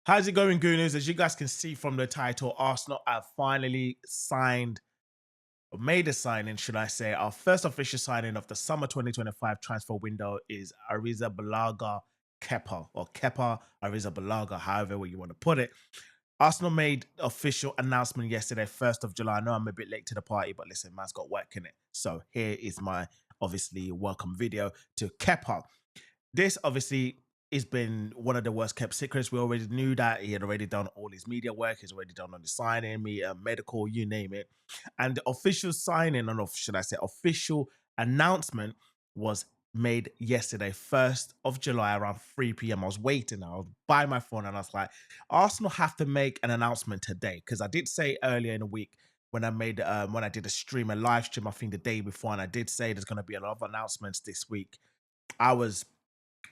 How's it going, Gooners? As you guys can see from the title, Arsenal have finally signed, or made a signing, should I say. Our first official signing of the summer 2025 transfer window is Arrizabalaga Kepa, or Kepa Arrizabalaga, however you want to put it. Arsenal made official announcement yesterday, 1st of July. I know I'm a bit late to the party, but listen, man's got work in it. So here is my, obviously, welcome video to Kepa. This obviously has been one of the worst kept secrets. We already knew that he had already done all his media work. He's already done on the signing, media, medical, you name it. And the official signing, or should I say, official announcement was made yesterday, 1st of July, around 3 p.m. I was waiting. I was by my phone and I was like, Arsenal have to make an announcement today. Because I did say earlier in the week when I made when I did a live stream, I think the day before, and I did say there's going to be a lot of announcements this week. I was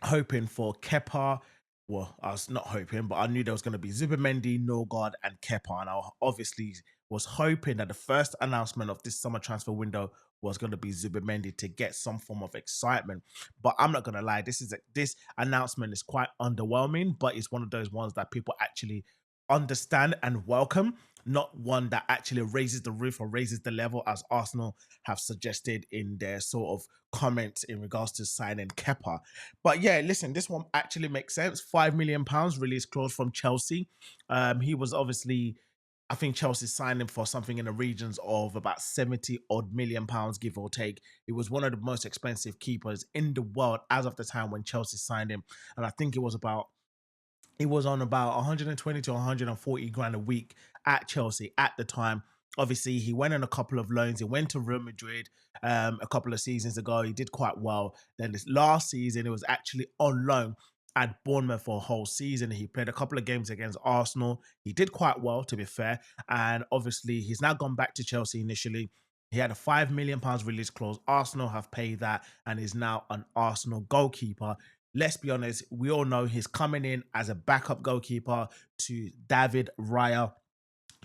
hoping for Kepa. Well, I was not hoping, but I knew there was going to be Zubimendi, Norgard, and Kepa. And I obviously was hoping that the first announcement of this summer transfer window was going to be Zubimendi to get some form of excitement. But I'm not going to lie, this announcement is quite underwhelming, but it's one of those ones that people actually understand and welcome, not one that actually raises the roof or raises the level, as Arsenal have suggested in their sort of comments in regards to signing Kepa. But yeah, listen, this one actually makes sense. £5 million release clause from Chelsea. He was obviously, I think Chelsea signed him for something in the regions of about 70 odd £1 million, give or take. He was one of the most expensive keepers in the world as of the time when Chelsea signed him. And I think it was on about 120 to 140 grand a week at Chelsea at the time. Obviously, he went on a couple of loans. He went to Real Madrid a couple of seasons ago. He did quite well. Then this last season, it was actually on loan at Bournemouth for a whole season. He played a couple of games against Arsenal. He did quite well, to be fair. And obviously, he's now gone back to Chelsea initially. He had a £5 million release clause. Arsenal have paid that and is now an Arsenal goalkeeper. Let's be honest, we all know he's coming in as a backup goalkeeper to David Raya.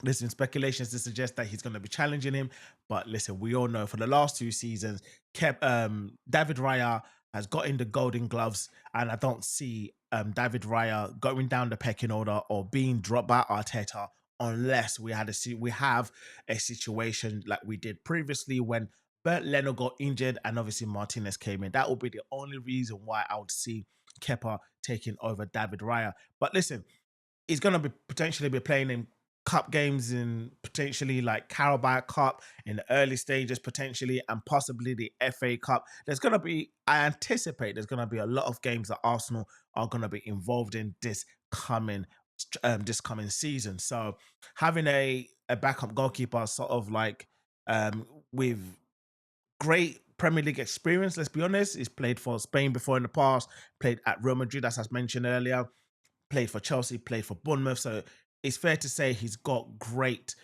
Listen, speculations to suggest that he's going to be challenging him. But listen, we all know for the last two seasons, David Raya has got in the golden gloves, and I don't see David Raya going down the pecking order or being dropped by Arteta unless we have a situation like we did previously when Bert Leno got injured and obviously Martinez came in. That would be the only reason why I would see Kepa taking over David Raya. But listen, he's going to be potentially be playing in cup games, in potentially like Carabao Cup in the early stages, potentially, and possibly the FA Cup. I anticipate there's going to be a lot of games that Arsenal are going to be involved in this coming season. So having a backup goalkeeper sort of like with great Premier League experience, let's be honest. He's played for Spain before in the past, played at Real Madrid, as I mentioned earlier, played for Chelsea, played for Bournemouth. So it's fair to say he's got great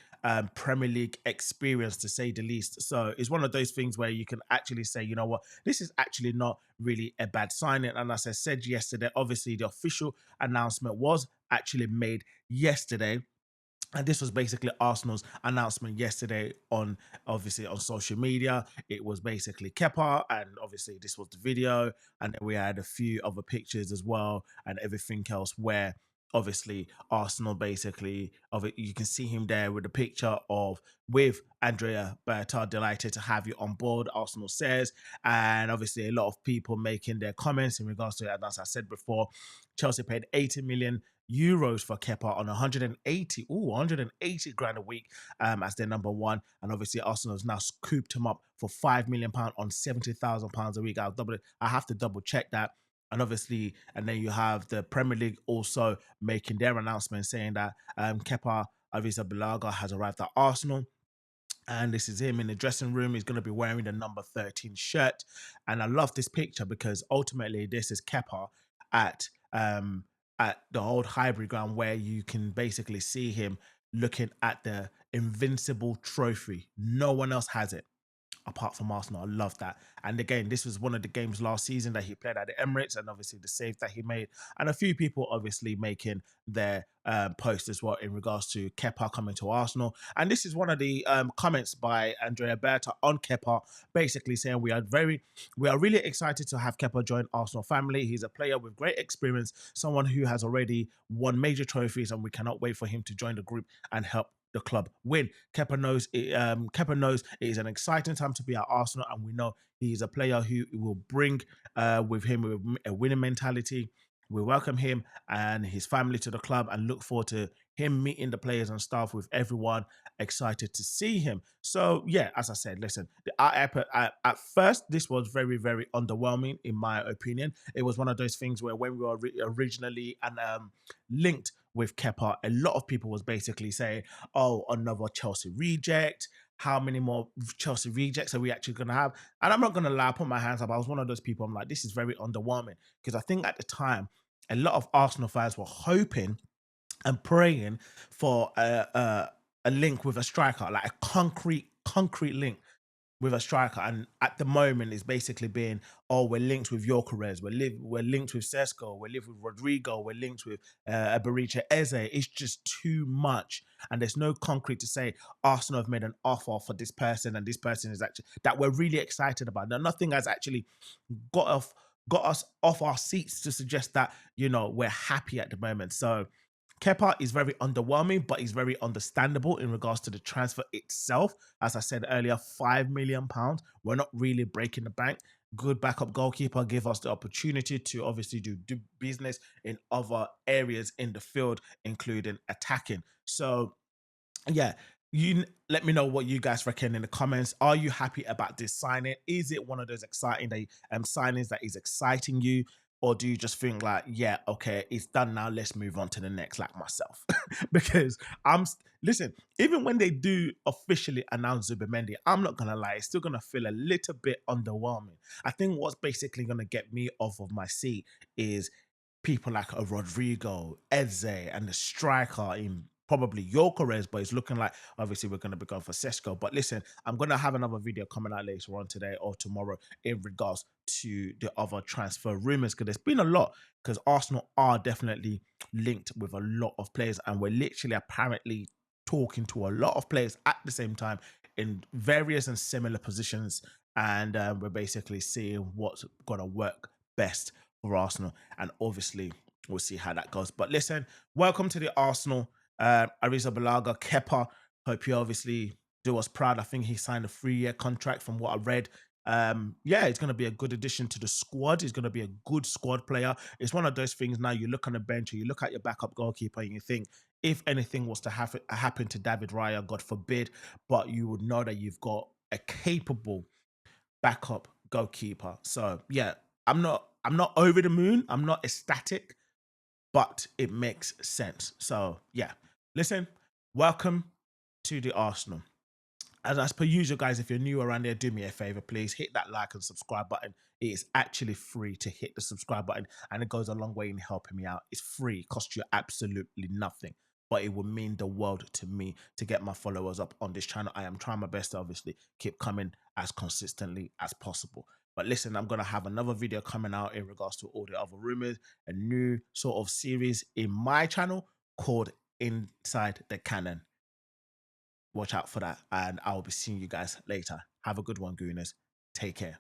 Premier League experience, to say the least. So it's one of those things where you can actually say, you know what, this is actually not really a bad signing. And as I said yesterday, obviously the official announcement was actually made yesterday. And this was basically Arsenal's announcement yesterday on, obviously, on social media. It was basically Kepa, and obviously this was the video, and then we had a few other pictures as well, and everything else where obviously Arsenal basically of it, you can see him there with a picture of with Andrea Berta, delighted to have you on board, Arsenal says. And obviously a lot of people making their comments in regards to that. As I said before, Chelsea paid 80 million euros for Kepa on 180 grand a week as their number one. And obviously Arsenal has now scooped him up for £5 million on £70,000 a week. I have to double check that. And obviously, and then you have the Premier League also making their announcement saying that Kepa Arrizabalaga has arrived at Arsenal. And this is him in the dressing room. He's going to be wearing the number 13 shirt. And I love this picture because ultimately this is Kepa at the old hybrid ground, where you can basically see him looking at the invincible trophy. No one else has it. apart from Arsenal. I love that. And again, this was one of the games last season that he played at the Emirates, and obviously the save that he made, and a few people obviously making their post as well in regards to Kepa coming to Arsenal. And this is one of the comments by Andrea Berta on Kepa, basically saying we are really excited to have Kepa join Arsenal family. He's a player with great experience, someone who has already won major trophies, and we cannot wait for him to join the group and help the club win. Kepa knows it is an exciting time to be at Arsenal, and we know he's a player who will bring with him a winning mentality. We welcome him and his family to the club and look forward to him meeting the players and staff, with everyone excited to see him. So yeah, as I said, listen, at first this was very, very underwhelming in my opinion. It was one of those things where when we were originally linked with Kepa, a lot of people was basically saying, oh, another Chelsea reject. How many more Chelsea rejects are we actually going to have? And I'm not going to lie, I put my hands up. I was one of those people. I'm like, this is very underwhelming, because I think at the time, a lot of Arsenal fans were hoping and praying for a link with a striker, like a concrete link with a striker. And at the moment, it's basically being, oh, we're linked with Gyökeres, we're linked with Sesko, we're linked with Rodrigo, we're linked with Abaricha Eze. It's just too much, and there's no concrete to say Arsenal have made an offer for this person, and this person is actually that we're really excited about. Now, nothing has actually got us off our seats to suggest that, you know, we're happy at the moment. So Kepa is very underwhelming, but he's very understandable in regards to the transfer itself. As I said earlier, £5 million. We're not really breaking the bank. Good backup goalkeeper, give us the opportunity to obviously do business in other areas in the field, including attacking. So yeah, you let me know what you guys reckon in the comments. Are you happy about this signing? Is it one of those exciting signings that is exciting you? Or do you just think like, yeah, okay, it's done now, let's move on to the next, like myself? Because listen, even when they do officially announce Zubimendi, I'm not gonna lie, it's still gonna feel a little bit underwhelming. I think what's basically gonna get me off of my seat is people like a Rodrigo, Eze, and the striker in probably Gyökeres, but it's looking like obviously we're going to be going for Sesko. But listen, I'm going to have another video coming out later on today or tomorrow in regards to the other transfer rumors, because there's been a lot, because Arsenal are definitely linked with a lot of players, and we're literally apparently talking to a lot of players at the same time in various and similar positions, and we're basically seeing what's going to work best for Arsenal, and obviously we'll see how that goes. But listen, welcome to the Arsenal. Arrizabalaga, Kepa. Hope you obviously do us proud. I think he signed a 3-year contract from what I read. Yeah, it's going to be a good addition to the squad. He's going to be a good squad player. It's one of those things now, you look on the bench or you look at your backup goalkeeper and you think, if anything was to happen to David Raya, God forbid, but you would know that you've got a capable backup goalkeeper. So yeah, I'm not over the moon. I'm not ecstatic, but it makes sense. So yeah, listen, welcome to the Arsenal. As per usual, guys, if you're new around here, do me a favor, please hit that like and subscribe button. It is actually free to hit the subscribe button, and it goes a long way in helping me out. It's free, costs you absolutely nothing, but it would mean the world to me to get my followers up on this channel. I am trying my best to obviously keep coming as consistently as possible. But listen, I'm going to have another video coming out in regards to all the other rumors, a new sort of series in my channel called Inside the Cannon. Watch out for that, and I'll be seeing you guys later. Have a good one, Gooners. Take care.